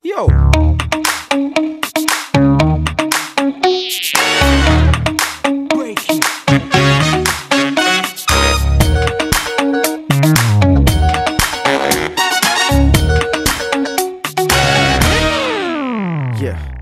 Yo. Break it. Yeah.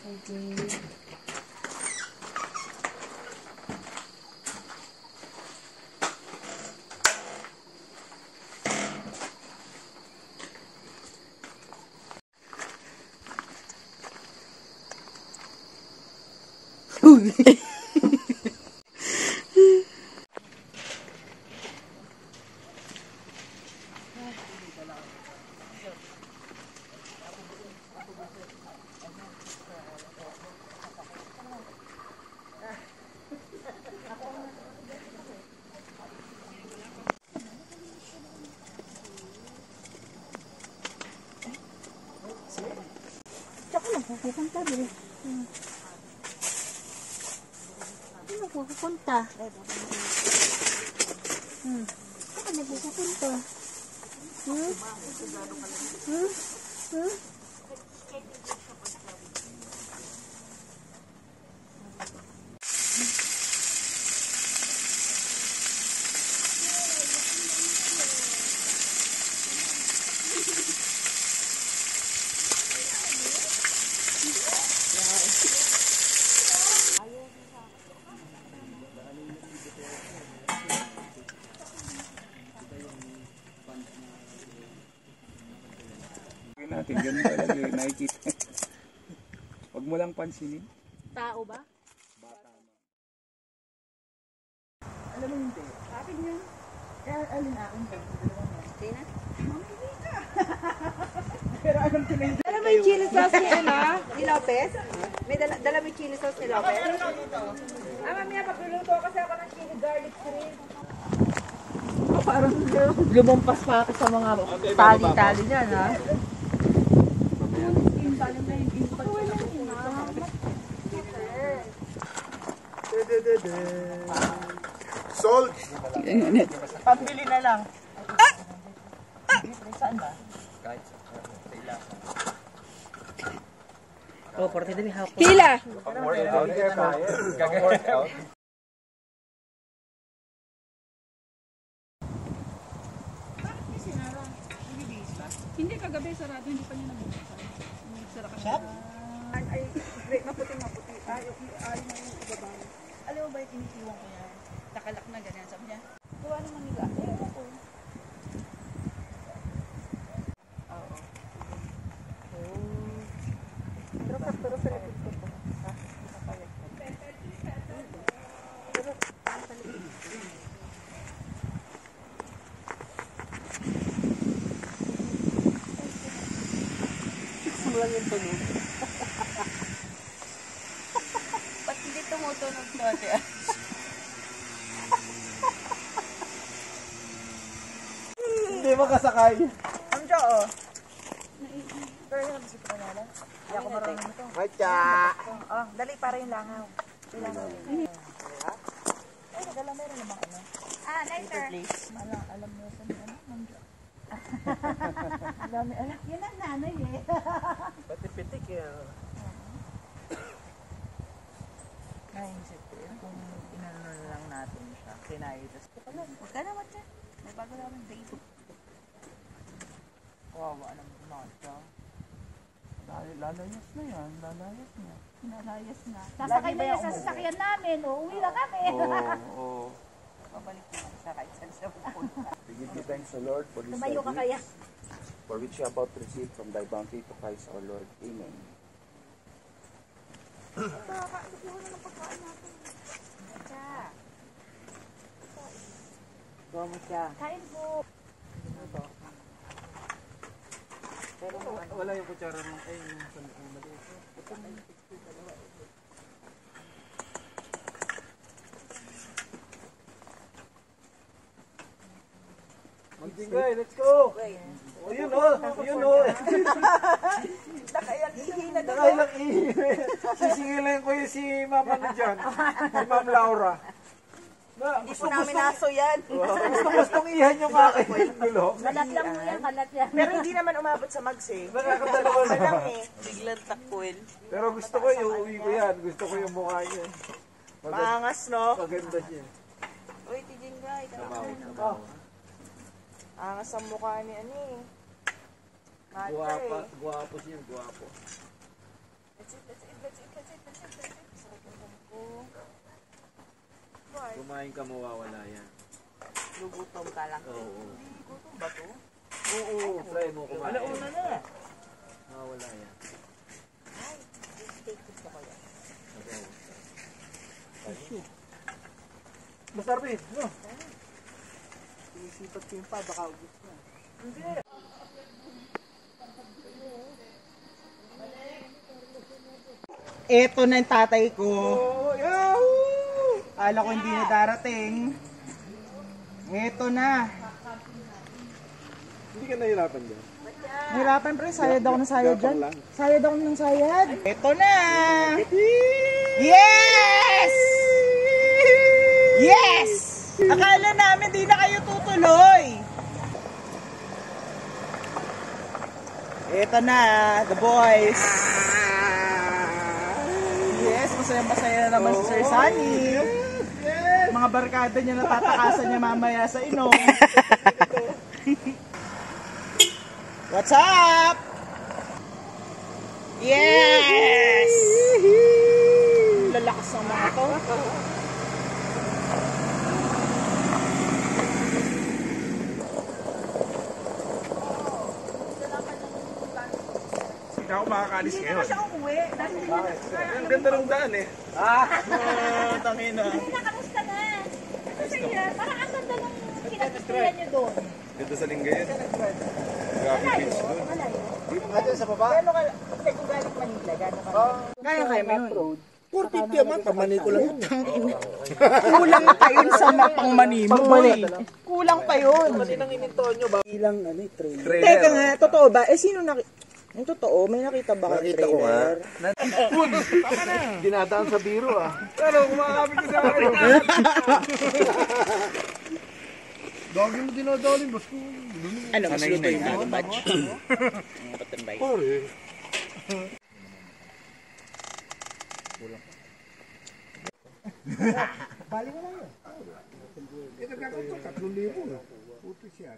Okay. Tsaka nagpupunta rin. Saan nagpupunta? Saan nagpupunta? Natin ganun talaga eh, nakikita. Huwag mo lang pansinin. Tao ba? Bata mo. Alam mo hindi. Akin yun. Kaya alin akin ka? Tina? Pero anong tinay? Dala mo yung chili sauce ni ni Lopez? May dala mo yung chili sauce ni Lopez? Mamaya pagluluto kasi ako ng chili garlic shrimp. Parang lumampas pa ako sa mga tali-tali niyan, ha? Salt! Pambili na lang. Saan ba? Oh, 40 din hapon. Hila! Hindi kagabi sarado, hindi pa niya nabuksan. Nagsara ka Shop? Ay, maputi. Ay, na yung ibaba. Alam mo ba yung initiwan ko yan? Nakalak na ganyan. Sabi niya, Gawa naman nila. Ayun ako. Pero sa likod ko to. ba't hindi tumutunog to ate? Hindi makasakay. Ang siya, oh. Pero yung nabisip ko na lang. Hindi ako marunong nito. Macha! Oh, dali para yung langaw. Yung langaw. Ay, nagala meron namang ano. Ah, lighter. Alam mo sa ano? Ang dami alam. Yan ang nanay eh. Pati pitik yan. Naisip ko yun kung inano na lang natin siya. Kinaitas ko pala. Huwag ka naman dyan. May bago namin date. Kawawa naman mga siya. Lalayas na yan. Lalayas na. Nalayas na. Sasakay na yan sa sasakyan namin. Uuwi na kami. Oo. Pabalik naman sa kahit saan siya pupunta. We give you thanks, O Lord, for this Tumayo ka kaya. for which you are about to receive from thy bounty to Christ our Lord. Amen. Gawa siya. Kain po. Pero Wala yung kutsara ng ay yung maliit. Magdingay, let's go! O yun o, yun o. nakailang ihi na doon. Nakailang ihi. Sisingilin ko yung si Mama na dyan. Si Ma'am Laura. Hindi po namin naso yan. Gustong ihan yung akin gulo. Kalat lang mo yan, kalat yan. Pero hindi naman umabot sa mags eh. Nakakadalawa na. Lang eh. Biglang takwil. Pero gusto ko yung uwi ko yan. Gusto ko yung mukha niya. Maangas, no? Maganda niya. Uy, Tijingay. Oh. Angas ang mukha ni Ani. Macho eh. Guwapo siya, guwapo. Kumain ka, mawawala yan. Lugutom ka lang. Oo. Gutom ba to? Oo, try mo kumain. Alauna na. Mawawala yan. Masarap eh. No? Sinisipat ko yung pa, baka ubus na. Eto na yung tatay ko. Ala ko hindi na darating. Eto na. Hindi ka nahirapan dyan? Nahirapan pre, sayad ako ng sayad dyan. Sayad ako ng sayad. Eto na. Yes! Yes! Akala namin di na kayo tutuloy. Eto na, the boys. Yes, masaya-masaya na naman si Sir Sunny. Mga barkada niya natatakasan niya mamaya sa inom. What's up? Yes! Lalakas ng mga to. Hindi ako makakalis ngayon. Siya umuwi. Ang ganda ng daan eh. Tangina. Nakamusta na? Masaya. Parang ang ganda ng kinatutulan niyo doon. Dito sa Lingayen. Grabe beach doon. Atin sa baba? Gano'n ka, kasi kung galing Manila, gano'n ka? Kaya mo yun. 450 naman, pamani ko lang yun. Kulang pa yun sa mapang manimoy. Kulang pa yun. Ilang trailer. Teka nga, totoo ba? Eh, sino yung totoo, may nakita ba kayo Nakita ko nga. trailer? Dinadaan sa biro ah. Pero kumakapit ko sa akin. Dagi mo dinadalin, boss ko. Ano, mas luto yung mga batch? Pare. Bali mo lang yun. Ito gagawin ko, 3,000 na. Putis yan.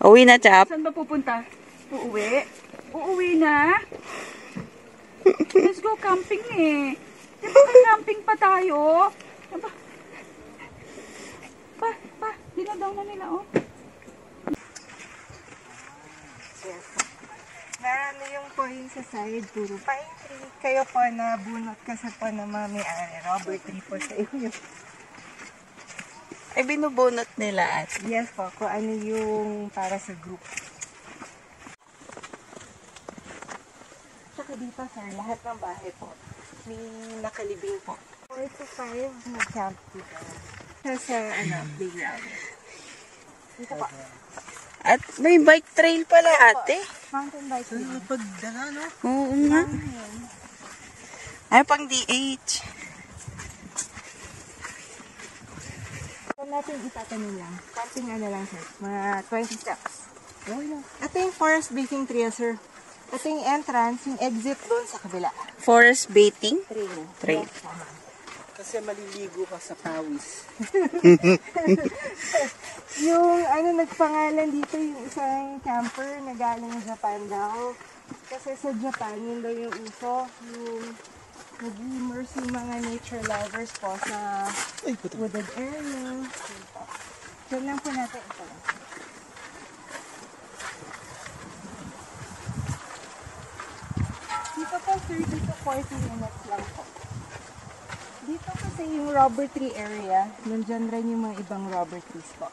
Uwi na, Chap. Saan ba pupunta? Uuwi? Uuwi na? Let's go camping eh. Di ba camping pa tayo? Diba? Dinadaw na nila oh. side, puro pine tree. Kayo po na bunot kasi po na mami-ari. Rubber tree po sa inyo. Ay, binubunot nila at. Yes po, kung ano yung para sa group. Saka dito sir, lahat ng bahay po. May nakalibing po. 4 to 5 mag-camp dito. Sa playground. Dito po. At may bike trail pala ate. Mountain bike. Pagdala, no? Oo nga. Ay, pang DH. Kung natin itatanim lang, camping lang sir, mga 20 steps. Ito yung forest bathing trail sir. Ito yung entrance, yung exit doon sa kabila. Forest bathing. Trail. Kasi maliligo ka sa pawis. Yung nagpangalan dito yung isang camper na galing Japan daw. Kasi sa Japan, yun daw yung uso, yung nag-immerse yung mga nature lovers po sa wooded area. Diyan lang po natin ito. Dito po 30 to 40 minutes lang po. Dito kasi yung rubber tree area, nandyan rin yung mga ibang rubber trees po.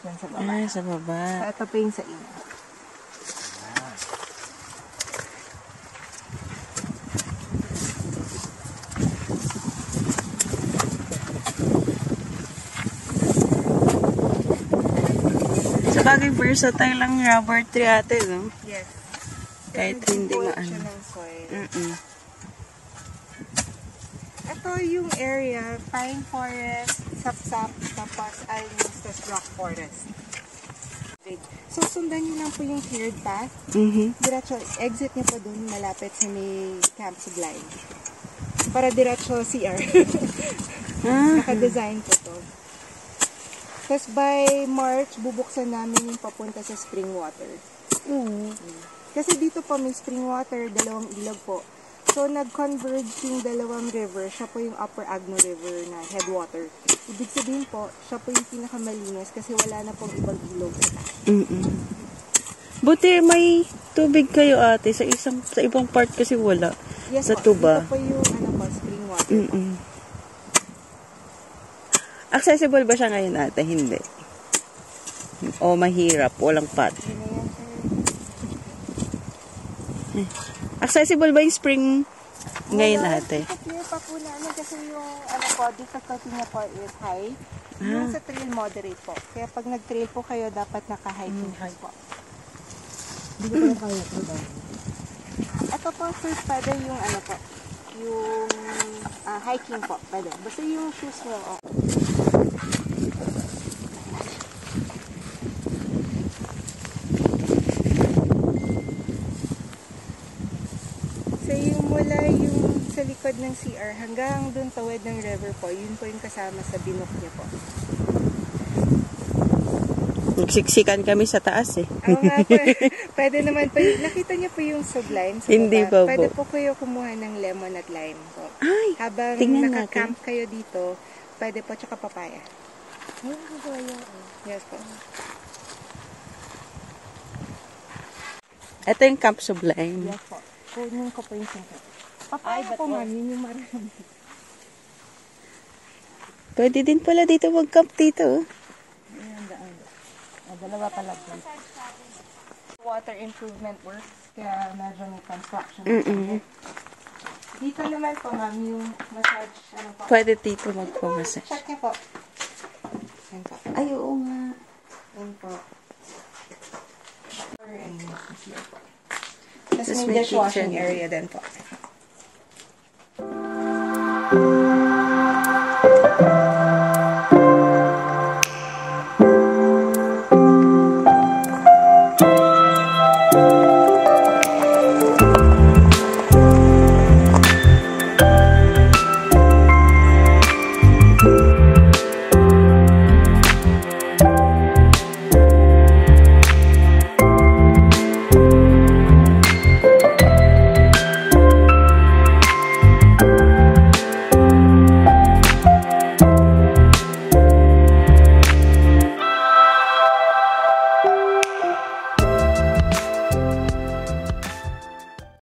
Diyan sa baba. Ay, sa baba. Ito pa yung sa inyo. Sa bagay, versatile lang rubber tree ate, no? Yes. Kahit hindi maano. Ng soil. Ito yung area, pine forest, sapsap, tapos almost rock forest. So, sundan nyo lang po yung cleared path. Diretso, exit nyo po dun, malapit sa may Camp Sublime. Para diretso CR. Naka-design po to. Tapos by March, bubuksan namin yung papunta sa spring water. Kasi dito po may spring water, dalawang ilog po. So, nag-converge yung dalawang river. Siya po yung Upper Agno River na headwater. Ibig sabihin po, siya po yung pinakamalinis kasi wala na pong ibang ilog sa taas. Buti may tubig kayo ate sa ibang part kasi wala. Yes, sa po. tuba. Dito po yung spring water. Accessible ba siya ngayon ate? Hindi. O mahirap, walang path. Accessible ba yung spring ngayon ate? Clear pa po namin kasi yung difficulty niya po is high. Yung sa trail moderate po. Kaya pag nag-trail po kayo, dapat naka-hiking po. Hindi ko na kaya po ba? Ito po sir, pwede yung yung hiking po. Pwede. Basta yung shoes nyo. So yung mula yung sa likod ng CR hanggang dun tawid ng river po, yun po yung kasama sa binok niya po. Nagsiksikan kami sa taas eh. Oo nga po. Pwede naman po. Nakita niyo po yung sublime sa Hindi baba. pa po. Pwede po kayo kumuha ng lemon at lime po. Ay, Habang tingnan naka-camp kayo dito, pwede po tsaka papaya. Yes po. Ito yung Camp Sublime. Yes po. Kunin ko po yung singkat. Papaya po ma'am, yun yung marami. Pwede din pala dito mag-camp dito. Dalawa pala po. Water improvement works, kaya medyo may construction. Dito naman po ma'am, yung massage, po. Pwede dito magpamassage. Check niyo po. Yan po. Ay, oo nga. Yan po. Tapos Tapos may may dishwashing kitchen. area din po.